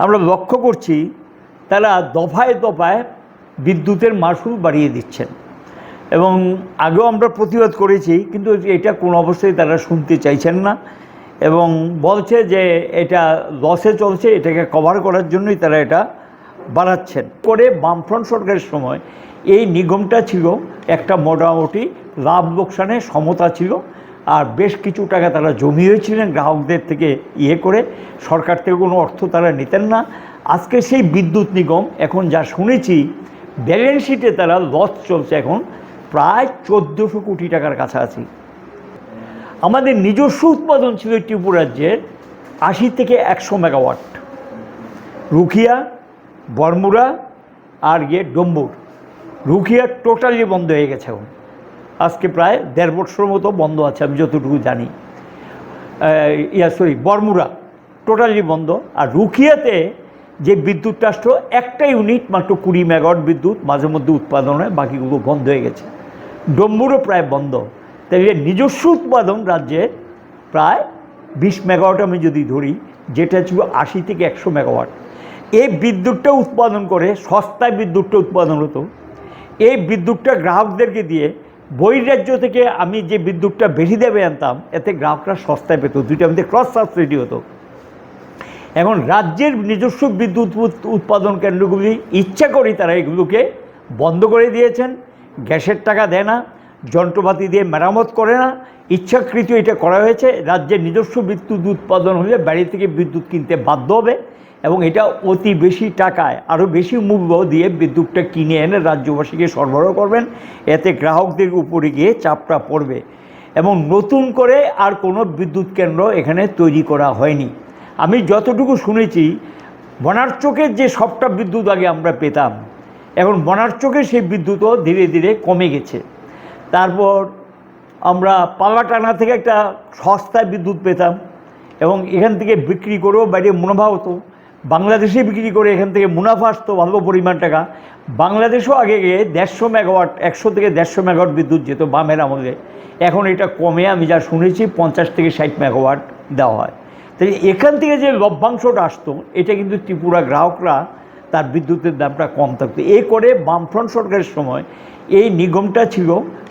আমরা লক্ষ্য করছি তারা দফায় দফায় বিদ্যুতের মাশুল বাড়িয়ে দিচ্ছেন এবং আগেও আমরা প্রতিবাদ করেছি, কিন্তু এটা কোনো অবস্থায় তারা শুনতে চাইছেন না এবং বলছে যে এটা লসে চলছে, এটাকে কভার করার জন্যই তারা এটা বাড়াচ্ছেন করে। বামফ্রন্ট সরকারের সময় এই নিগমটা ছিল একটা মোটামুটি লাভ লোকসানের সমতা ছিল, আর বেশ কিছু টাকা তারা জমিয়েছিলেন গ্রাহকদের থেকে করে, সরকার থেকে কোনো অর্থ তারা নিতেন না। আজকে সেই বিদ্যুৎ নিগম এখন যা শুনেছি ব্যালেন্স শিটে তারা লস চলছে এখন প্রায় 1400 কোটি টাকার কাছাকাছি। আমাদের নিজস্ব উৎপাদন ছিল ত্রিপুরা রাজ্যের 80 থেকে 100 মেগাওয়াট, রুখিয়া, বরমুড়া আর ডম্বুর। রুখিয়া টোটালি বন্ধ হয়ে গেছে এখন, আজকে প্রায় 1.5 বছর মতো বন্ধ আছে আমি যতটুকু জানি। বরমুড়া টোটালি বন্ধ। আর রুখিয়াতে যে বিদ্যুৎটা আসতো একটা ইউনিট মাত্র 20 মেগাওয়াট বিদ্যুৎ মাঝে মধ্যে উৎপাদন হয়, বাকিগুলো বন্ধ হয়ে গেছে। ডম্বুরও প্রায় বন্ধ। তাই নিজস্ব উৎপাদন রাজ্যের প্রায় 20 মেগাওয়াট আমি যদি ধরি, যেটা ছিল 80 থেকে 100 মেগাওয়াট। এই বিদ্যুৎটা উৎপাদন করে সস্তায় বিদ্যুৎটা উৎপাদন হতো। এই বিদ্যুৎটা গ্রাহকদেরকে দিয়ে বহির্রাজ্য থেকে আমি যে বিদ্যুৎটা বেশি দেবে আনতাম, এতে গ্রাহকরা সস্তায় পেত, দুইটার মধ্যে ক্রস সাবসিডি হতো। এখন রাজ্যের নিজস্ব বিদ্যুৎ উৎপাদন কেন্দ্রগুলি ইচ্ছা করেই তারা এগুলোকে বন্ধ করে দিয়েছেন। গ্যাসের টাকা দেয় না, যন্ত্রপাতি দিয়ে মেরামত করে না, ইচ্ছাকৃত এটা করা হয়েছে। রাজ্যের নিজস্ব বিদ্যুৎ উৎপাদন হলে বাড়ি থেকে বিদ্যুৎ কিনতে বাধ্য হবে এবং এটা অতি বেশি টাকায় আরও বেশি মূল্য দিয়ে বিদ্যুৎটা কিনে এনে রাজ্যবাসীকে সরবরাহ করবেন। এতে গ্রাহকদের উপরে গিয়ে চাপটা পড়বে এবং নতুন করে আর কোনো বিদ্যুৎ কেন্দ্র এখানে তৈরি করা হয়নি। আমি যতটুকু শুনেছি বনারচকের যে সবটা বিদ্যুৎ আগে আমরা পেতাম, এখন বনারচকের সেই বিদ্যুৎও ধীরে ধীরে কমে গেছে। তারপর আমরা পালাটানা থেকে একটা সস্তায় বিদ্যুৎ পেতাম এবং এখান থেকে বিক্রি করেও বাইরে মুনাফা হতো। বাংলাদেশে বিক্রি করে এখান থেকে মুনাফা আসতো ভালো পরিমাণ টাকা। বাংলাদেশও আগে গিয়ে 150 মেগাওয়াট 100 থেকে 150 মেগাওয়াট বিদ্যুৎ যেত বামের আমলে, এখন এটা কমে আমি যা শুনেছি 50 থেকে 60 মেগাওয়াট দেওয়া হয়। তাই এখান থেকে যে লভ্যাংশটা আসতো এটা কিন্তু ত্রিপুরা গ্রাহকরা তার বিদ্যুতের দামটা কম থাকতো। এ করে বামফ্রন্ট সরকারের সময় এই নিগমটা ছিল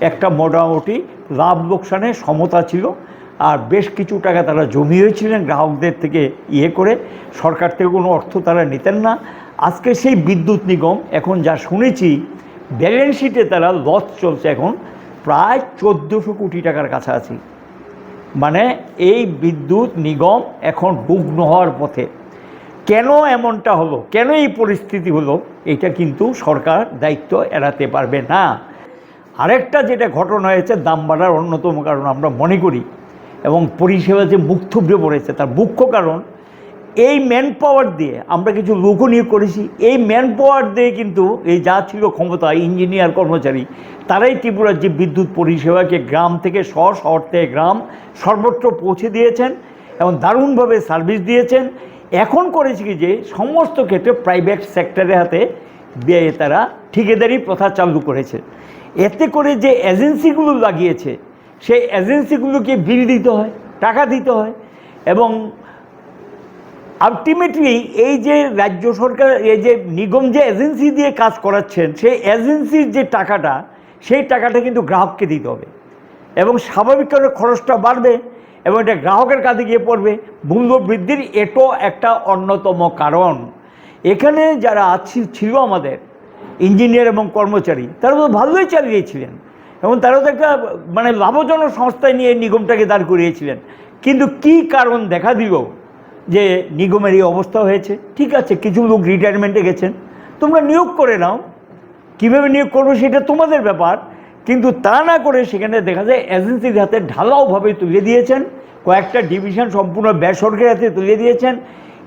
একটা মোটামুটি লাভ লোকসানের সমতা ছিল, আর বেশ কিছু টাকা তারা জমিয়েছিলেন গ্রাহকদের থেকে করে, সরকার থেকে কোনো অর্থ তারা নিতেন না। আজকে সেই বিদ্যুৎ নিগম এখন যা শুনেছি ব্যালেন্স শিটে তারা লস চলছে এখন প্রায় 1400 কোটি টাকার কাছাকাছি। মানে এই বিদ্যুৎ নিগম এখন রুগ্ন হওয়ার পথে। কেন এমনটা হলো, কেন এই পরিস্থিতি হলো, এটা কিন্তু সরকার দায়িত্ব এড়াতে পারবে না। আরেকটা যেটা ঘটনা হয়েছে দাম বাড়ার অন্যতম কারণ আমরা মনে করি, এবং পরিষেবা যে মুখ থুবড়ে পড়েছে তার মুখ্য কারণ এই ম্যান পাওয়ার দিয়ে আমরা কিছু লোকও নিয়োগ করেছি। এই ম্যান পাওয়ার দিয়ে কিন্তু এই যা ছিল ক্ষমতা ইঞ্জিনিয়ার কর্মচারী, তারাই ত্রিপুরার যে বিদ্যুৎ পরিষেবাকে গ্রাম থেকে শহর থেকে গ্রাম সর্বত্র পৌঁছে দিয়েছেন এবং দারুণভাবে সার্ভিস দিয়েছেন। এখন করেছে কি যে সমস্ত ক্ষেত্রে প্রাইভেট সেক্টরের হাতে দিয়ে তারা ঠিকাদারি প্রথা চালু করেছে। এতে করে যে এজেন্সিগুলো লাগিয়েছে সেই এজেন্সিগুলোকে বিল দিতে হয়, টাকা দিতে হয় এবং আলটিমেটলি এই যে রাজ্য সরকার এই যে নিগম যে এজেন্সি দিয়ে কাজ করাচ্ছেন সেই এজেন্সির যে টাকাটা সেই টাকাটা কিন্তু গ্রাহককে দিতে হবে এবং স্বাভাবিক কারণে খরচটা বাড়বে এবং এটা গ্রাহকের কাছে গিয়ে পড়বে। মূল্য বৃদ্ধির এটাও একটা অন্যতম কারণ। এখানে যারা ছিল আমাদের ইঞ্জিনিয়ার এবং কর্মচারী তারা তো ভালোই চালিয়েছিলেন এবং তারা তো একটা মানে লাভজনক সংস্থায় নিয়ে নিগমটাকে দাঁড় করিয়েছিলেন, কিন্তু কি কারণ দেখা দিল যে নিগমের এই অবস্থা হয়েছে। ঠিক আছে, কিছু লোক রিটায়ারমেন্টে গেছেন, তোমরা নিয়োগ করে নাও, কীভাবে নিয়োগ করবে সেটা তোমাদের ব্যাপার, কিন্তু তা না করে সেখানে দেখা যায় এজেন্সির হাতে ঢালাওভাবে তুলে দিয়েছেন, কয়েকটা ডিভিশন সম্পূর্ণ বেসরকারি হাতে তুলে দিয়েছেন।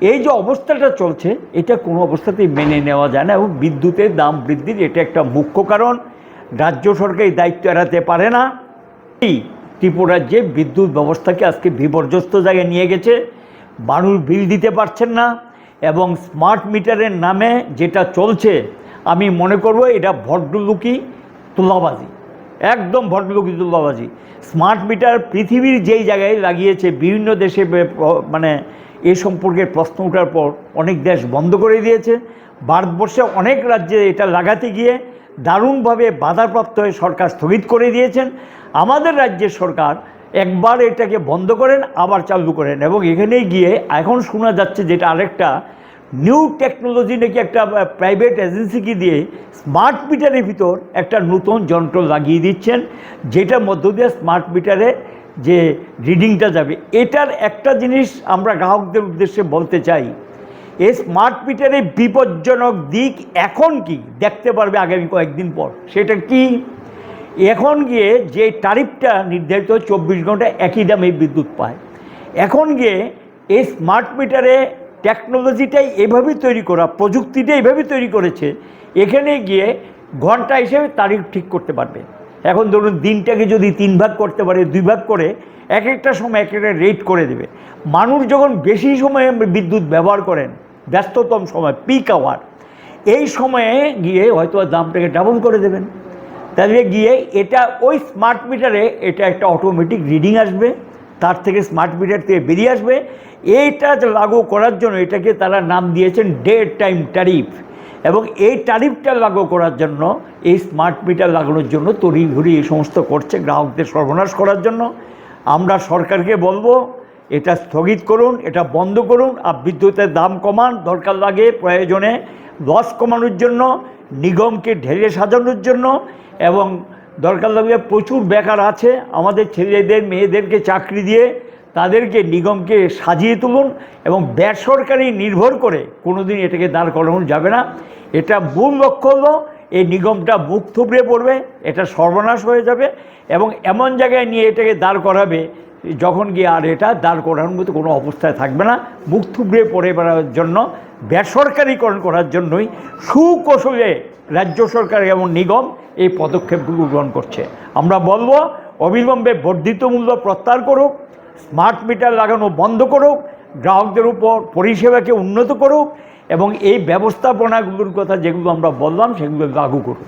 এই যে অবস্থাটা চলছে এটা কোনো অবস্থাতেই মেনে নেওয়া যায় না এবং বিদ্যুতের দাম বৃদ্ধির এটা একটা মুখ্য কারণ। রাজ্য সরকার এই দায়িত্ব এড়াতে পারে না। এই ত্রিপুরার যে বিদ্যুৎ ব্যবস্থাকে আজকে বিপর্যস্ত জায়গায় নিয়ে গেছে, মানুষ বিল দিতে পারছেন না এবং স্মার্ট মিটারের নামে যেটা চলছে আমি মনে করব এটা ভদ্রলোকি তোলাবাজি, একদম ভদ্রলোকি তোলাবাজি। স্মার্ট মিটার পৃথিবীর যেই জায়গায় লাগিয়েছে বিভিন্ন দেশে মানে এ সম্পর্কে প্রশ্ন ওঠার পর অনেক দেশ বন্ধ করে দিয়েছে। ভারতবর্ষে অনেক রাজ্যে এটা লাগাতে গিয়ে দারুণভাবে বাধাপ্রাপ্ত হয়ে সরকার স্থগিত করে দিয়েছেন। আমাদের রাজ্যের সরকার একবার এটাকে বন্ধ করেন, আবার চালু করেন, এবং এখানে গিয়ে এখন শোনা যাচ্ছে যেটা আরেকটা নিউ টেকনোলজি নাকি একটা প্রাইভেট এজেন্সিকে দিয়ে স্মার্ট মিটারের ভিতর একটা নতুন যন্ত্র লাগিয়ে দিচ্ছেন, যেটার মধ্য দিয়ে স্মার্ট মিটারে যে রিডিংটা যাবে। এটার একটা জিনিস আমরা গ্রাহকদের উদ্দেশ্যে বলতে চাই, এই স্মার্ট মিটারের বিপজ্জনক দিক এখন কি দেখতে পারবে আগামী কয়েকদিন পর। সেটা কি, এখন গিয়ে যে ট্যারিফটা নির্ধারিত 24 ঘন্টা একই দামে বিদ্যুৎ পায়, এখন গিয়ে এই স্মার্ট মিটারে টেকনোলজিটাই এভাবেই তৈরি করা, প্রযুক্তিটা এভাবেই তৈরি করেছে, এখানে গিয়ে ঘন্টা হিসেবে তারিখ ঠিক করতে পারবে। এখন ধরুন দিনটাকে যদি 3 ভাগ করতে পারে, 2 ভাগ করে এক একটা সময় এক একটা রেট করে দেবে। মানুষ যখন বেশি সময়ে বিদ্যুৎ ব্যবহার করেন, ব্যস্ততম সময় পিক আওয়ার, এই সময়ে গিয়ে হয়তো দামটাকে ডাবল করে দেবেন। তাহলে গিয়ে এটা ওই স্মার্ট মিটারে এটা একটা অটোমেটিক রিডিং আসবে, তার থেকে স্মার্ট মিটার থেকে বেরিয়ে আসবে। এইটা লাগু করার জন্য এটাকে তারা নাম দিয়েছেন ডে টাইম ট্যারিফ, এবং এই ট্যারিফটা লাগু করার জন্য এই স্মার্ট মিটার লাগানোর জন্য তড়িঘড়ি এই সমস্ত করছে গ্রাহকদের সর্বনাশ করার জন্য। আমরা সরকারকে বলবো এটা স্থগিত করুন, এটা বন্ধ করুন, আর বিদ্যুতের দাম কমান, দরকার লাগে প্রয়োজনে লস কমানোর জন্য, নিগমকে ঢেলে সাজানোর জন্য, এবং দরকার লাগবে প্রচুর বেকার আছে আমাদের ছেলেদের মেয়েদেরকে চাকরি দিয়ে তাদেরকে নিগমকে সাজিয়ে তুলুন, এবং বেসরকারি নির্ভর করে কোনো দিন এটাকে দাঁড় করানো যাবে না। এটা মূল লক্ষ্য হলো এই নিগমটা মুখ থুবড়ে পড়বে, এটা সর্বনাশ হয়ে যাবে, এবং এমন জায়গায় নিয়ে এটাকে দাঁড় করাবে যখন গিয়ে আর এটা দাঁড় করানোর মতো কোনো অবস্থায় থাকবে না। মুখ থুবড়ে পড়ে বেড়ার জন্য, বেসরকারিকরণ করার জন্যই সুকৌশলে রাজ্য সরকার এবং নিগম এই পদক্ষেপগুলো গ্রহণ করছে। আমরা বলবো অবিলম্বে বর্ধিত মূল্য প্রত্যাহার করুক, স্মার্ট মিটার লাগানো বন্ধ করুক, গ্রাহকদের উপর পরিষেবাকে উন্নত করুক, এবং এই ব্যবস্থাপনাগুলোর কথা যেগুলো আমরা বললাম সেগুলো লাগু করুক।